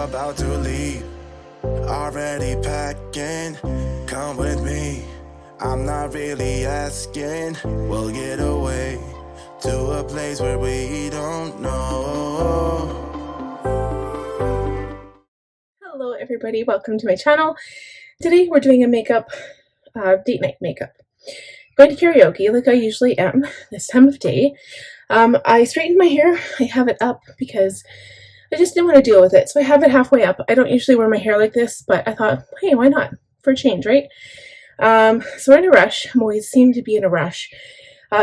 about to leave. Already packing, come with me. I'm not really asking. We'll get away to a place where we don't know. Hello everybody, welcome to my channel. Today we're doing a makeup, date night makeup. Going to karaoke like I usually am this time of day. I straightened my hair. I have it up because I just didn't want to deal with it. So I have it halfway up. I don't usually wear my hair like this, but I thought, hey, why not? For a change, right? So we're in a rush. I'm always seem to be in a rush.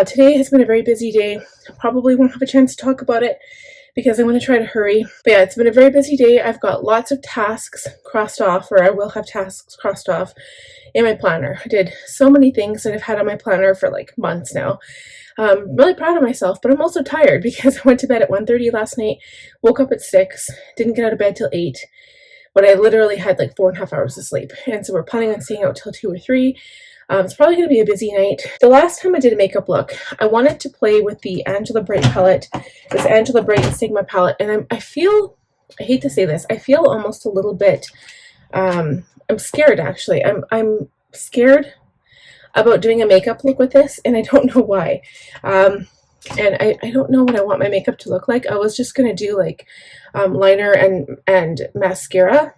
Today has been a very busy day. I probably won't have a chance to talk about it because I'm going to try to hurry. But yeah, it's been a very busy day. I've got lots of tasks crossed off, or I will have tasks crossed off in my planner. I did so many things that I've had on my planner for like months now. I'm really proud of myself, but I'm also tired because I went to bed at 1:30 last night, woke up at 6, didn't get out of bed till 8, but I literally had like 4.5 hours of sleep. And so we're planning on staying out till 2 or 3. It's probably going to be a busy night. The last time I did a makeup look, I wanted to play with the Angela Bright palette, this Angela Bright Sigma palette, and I feel, I hate to say this, I feel almost a little bit, I'm scared actually. I'm scared about doing a makeup look with this, and I don't know why. And I don't know what I want my makeup to look like. I was just going to do like liner and mascara,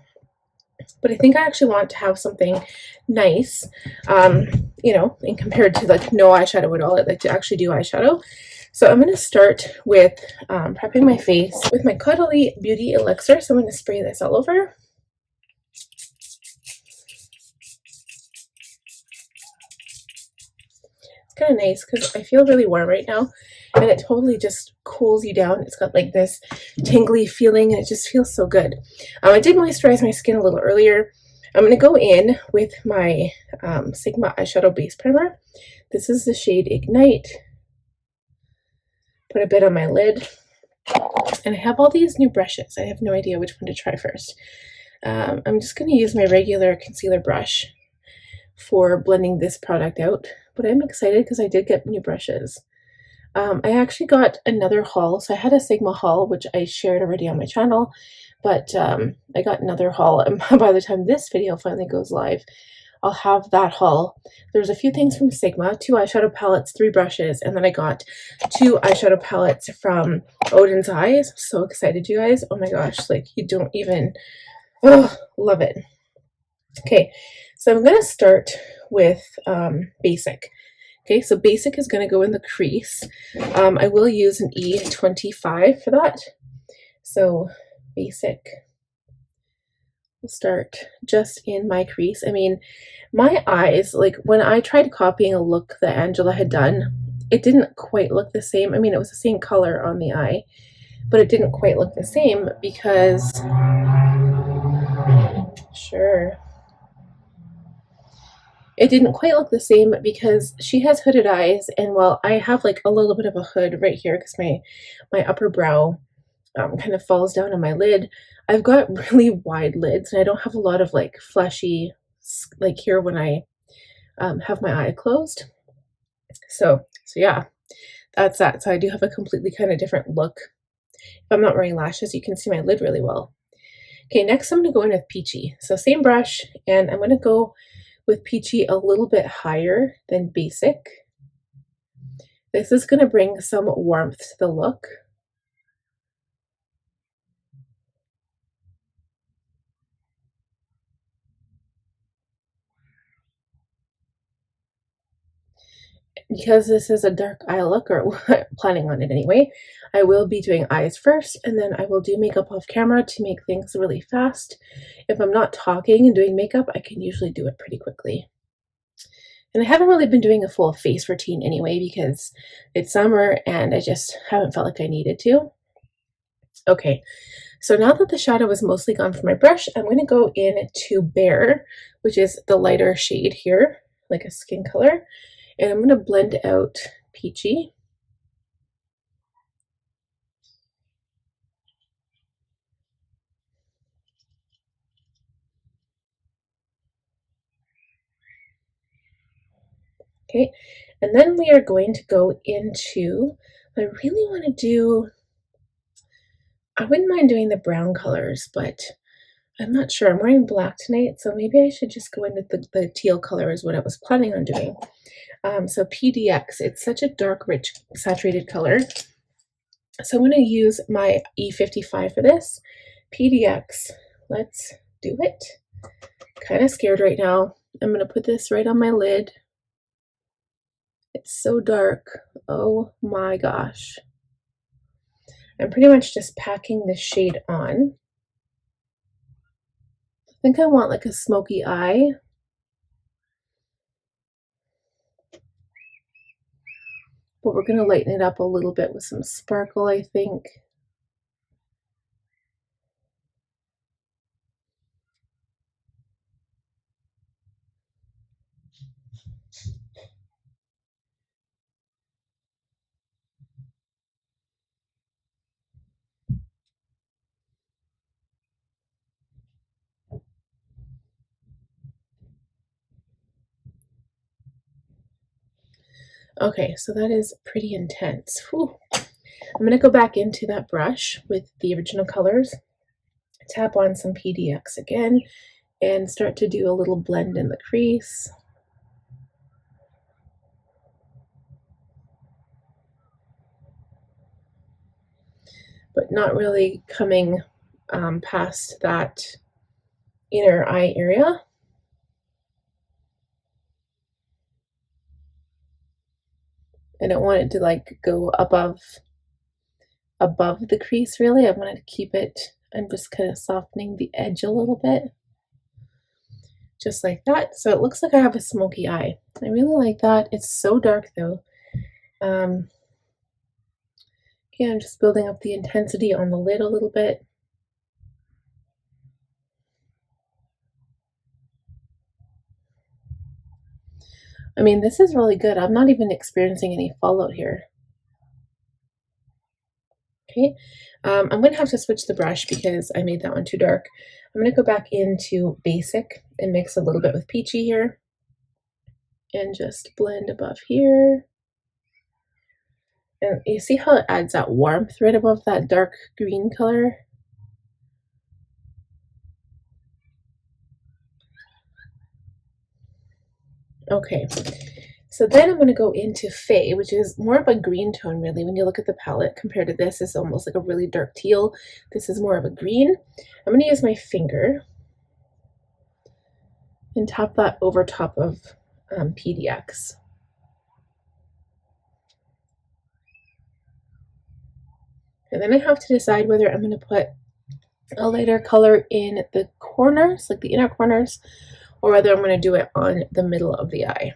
but I think I actually want to have something nice, you know, and compared to like no eyeshadow at all. I'd like to actually do eyeshadow. So I'm going to start with prepping my face with my Caudalie Beauty Elixir. So I'm going to spray this all over. It's kind of nice because I feel really warm right now, and it totally just cools you down. It's got like this tingly feeling, and it just feels so good. I did moisturize my skin a little earlier. I'm going to go in with my Sigma eyeshadow base primer. This is the shade Ignite. Put a bit on my lid. And I have all these new brushes. I have no idea which one to try first. I'm just going to use my regular concealer brush for blending this product out. But I'm excited because I did get new brushes. I actually got another haul. So I had a Sigma haul, which I shared already on my channel. But I got another haul, and by the time this video finally goes live, I'll have that haul. There's a few things from Sigma, 2 eyeshadow palettes, 3 brushes, and then I got 2 eyeshadow palettes from Odin's Eyes. I'm so excited, you guys. Oh my gosh, like you don't even, oh, love it. Okay, so I'm going to start with Basic. Okay, so Basic is going to go in the crease. I will use an E25 for that. So Basic will start just in my crease. I mean, my eyes, like when I tried copying a look that Angela had done, it didn't quite look the same. I mean, it was the same color on the eye, but it didn't quite look the same because, sure, it didn't quite look the same because she has hooded eyes, and while I have like a little bit of a hood right here because my upper brow kind of falls down on my lid, I've got really wide lids, and I don't have a lot of like fleshy, like here when I have my eye closed. So yeah, that's that. So I do have a completely kind of different look. If I'm not wearing lashes, you can see my lid really well. Okay, next I'm going to go in with Peachy. So same brush, and I'm going to go with Peachy a little bit higher than Basic. This is going to bring some warmth to the look. Because this is a dark eye look, or planning on it anyway, I will be doing eyes first, and then I will do makeup off camera to make things really fast. If I'm not talking and doing makeup, I can usually do it pretty quickly. And I haven't really been doing a full face routine anyway because it's summer and I just haven't felt like I needed to. Okay, so now that the shadow is mostly gone from my brush, I'm going to go in to Bare, which is the lighter shade here, like a skin color. And I'm going to blend out Peachy. Okay, and then we are going to go into, I really want to do, I wouldn't mind doing the brown colors, but I'm not sure. I'm wearing black tonight, so maybe I should just go in with the teal color is what I was planning on doing. So PDX, it's such a dark, rich, saturated color. So I'm going to use my E55 for this. PDX, let's do it. Kind of scared right now. I'm going to put this right on my lid. It's so dark. Oh my gosh. I'm pretty much just packing the shade on. I think I want like a smoky eye. But we're going to lighten it up a little bit with some sparkle, I think. Okay, so that is pretty intense. Whew. I'm going to go back into that brush with the original colors, tap on some PDX again, and start to do a little blend in the crease. But not really coming past that inner eye area. I don't want it to like go above the crease really. I wanted to keep it, I'm just kind of softening the edge a little bit. Just like that. So it looks like I have a smoky eye. I really like that. It's so dark though. Again, I'm just building up the intensity on the lid a little bit. I mean, this is really good. I'm not even experiencing any fallout here. Okay, I'm going to have to switch the brush because I made that one too dark. I'm going to go back into basic and mix a little bit with peachy here. And just blend above here. And you see how it adds that warmth right above that dark green color? Okay, so then I'm going to go into Fae, which is more of a green tone really. When you look at the palette compared to this, it's almost like a really dark teal. This is more of a green. I'm going to use my finger and tap that over top of PDX. And then I have to decide whether I'm going to put a lighter color in the corners, like the inner corners, or whether I'm going to do it on the middle of the eye.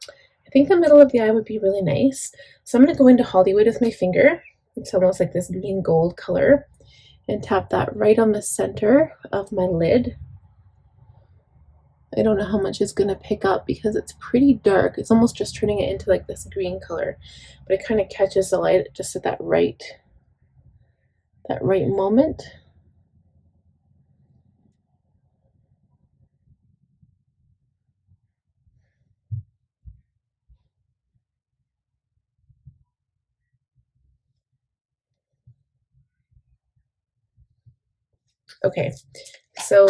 I think the middle of the eye would be really nice. So I'm going to go into Hollywood with my finger. It's almost like this green gold color. And tap that right on the center of my lid. I don't know how much it's going to pick up because it's pretty dark. It's almost just turning it into like this green color. But it kind of catches the light just at that right moment. Okay, so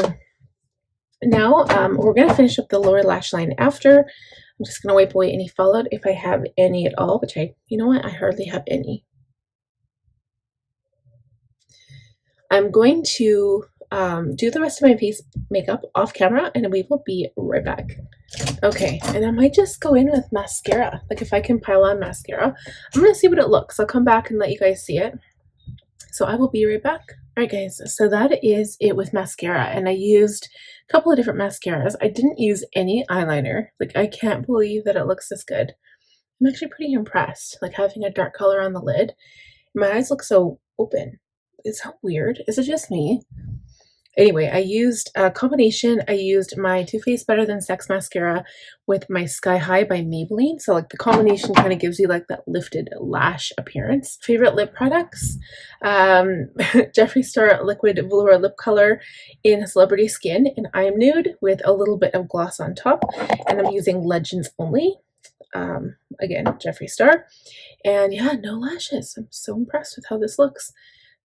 now we're going to finish up the lower lash line after. I'm just going to wipe away any fallout if I have any at all, which you know what, I hardly have any. I'm going to do the rest of my face makeup off camera and we will be right back. Okay, and I might just go in with mascara. Like if I can pile on mascara, I'm going to see what it looks. I'll come back and let you guys see it. So I will be right back. Alright guys, so that is it with mascara, and I used a couple of different mascaras. I didn't use any eyeliner. Like I can't believe that it looks this good. I'm actually pretty impressed, like having a dark color on the lid. My eyes look so open. Is that weird? Is it just me? Anyway, I used a combination. I used my Too Faced Better Than Sex mascara with my Sky High by Maybelline. So like the combination kind of gives you like that lifted lash appearance. Favorite lip products? Jeffree Star Liquid Velour Lip Color in Celebrity Skin. And I'm Nude with a little bit of gloss on top. And I'm using Legends Only. Again, Jeffree Star. And yeah, no lashes. I'm so impressed with how this looks.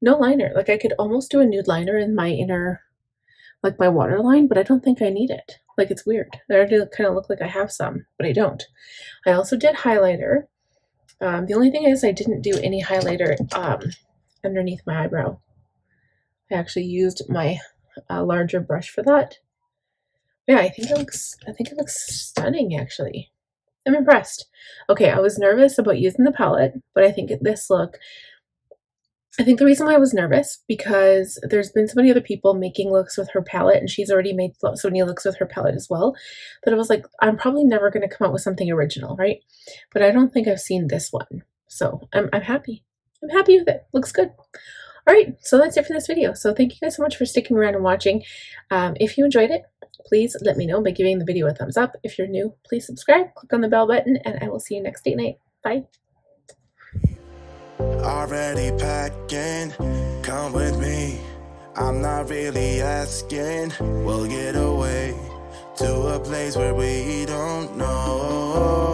No liner. Like I could almost do a nude liner in my inner, like my waterline, but I don't think I need it. Like, it's weird. I do kind of look like I have some, but I don't. I also did highlighter. The only thing is I didn't do any highlighter underneath my eyebrow. I actually used my larger brush for that. Yeah, I think it looks stunning, actually. I'm impressed. Okay, I was nervous about using the palette, but I think this look, I think the reason why I was nervous, because there's been so many other people making looks with her palette, and she's already made so many looks with her palette as well, that I was like, I'm probably never going to come out with something original, right? But I don't think I've seen this one. So I'm happy. I'm happy with it. Looks good. All right, so that's it for this video. So thank you guys so much for sticking around and watching. If you enjoyed it, please let me know by giving the video a thumbs up. If you're new, please subscribe, click on the bell button, and I will see you next date night. Bye. Already packing, come with me. I'm not really asking. We'll get away to a place where we don't know.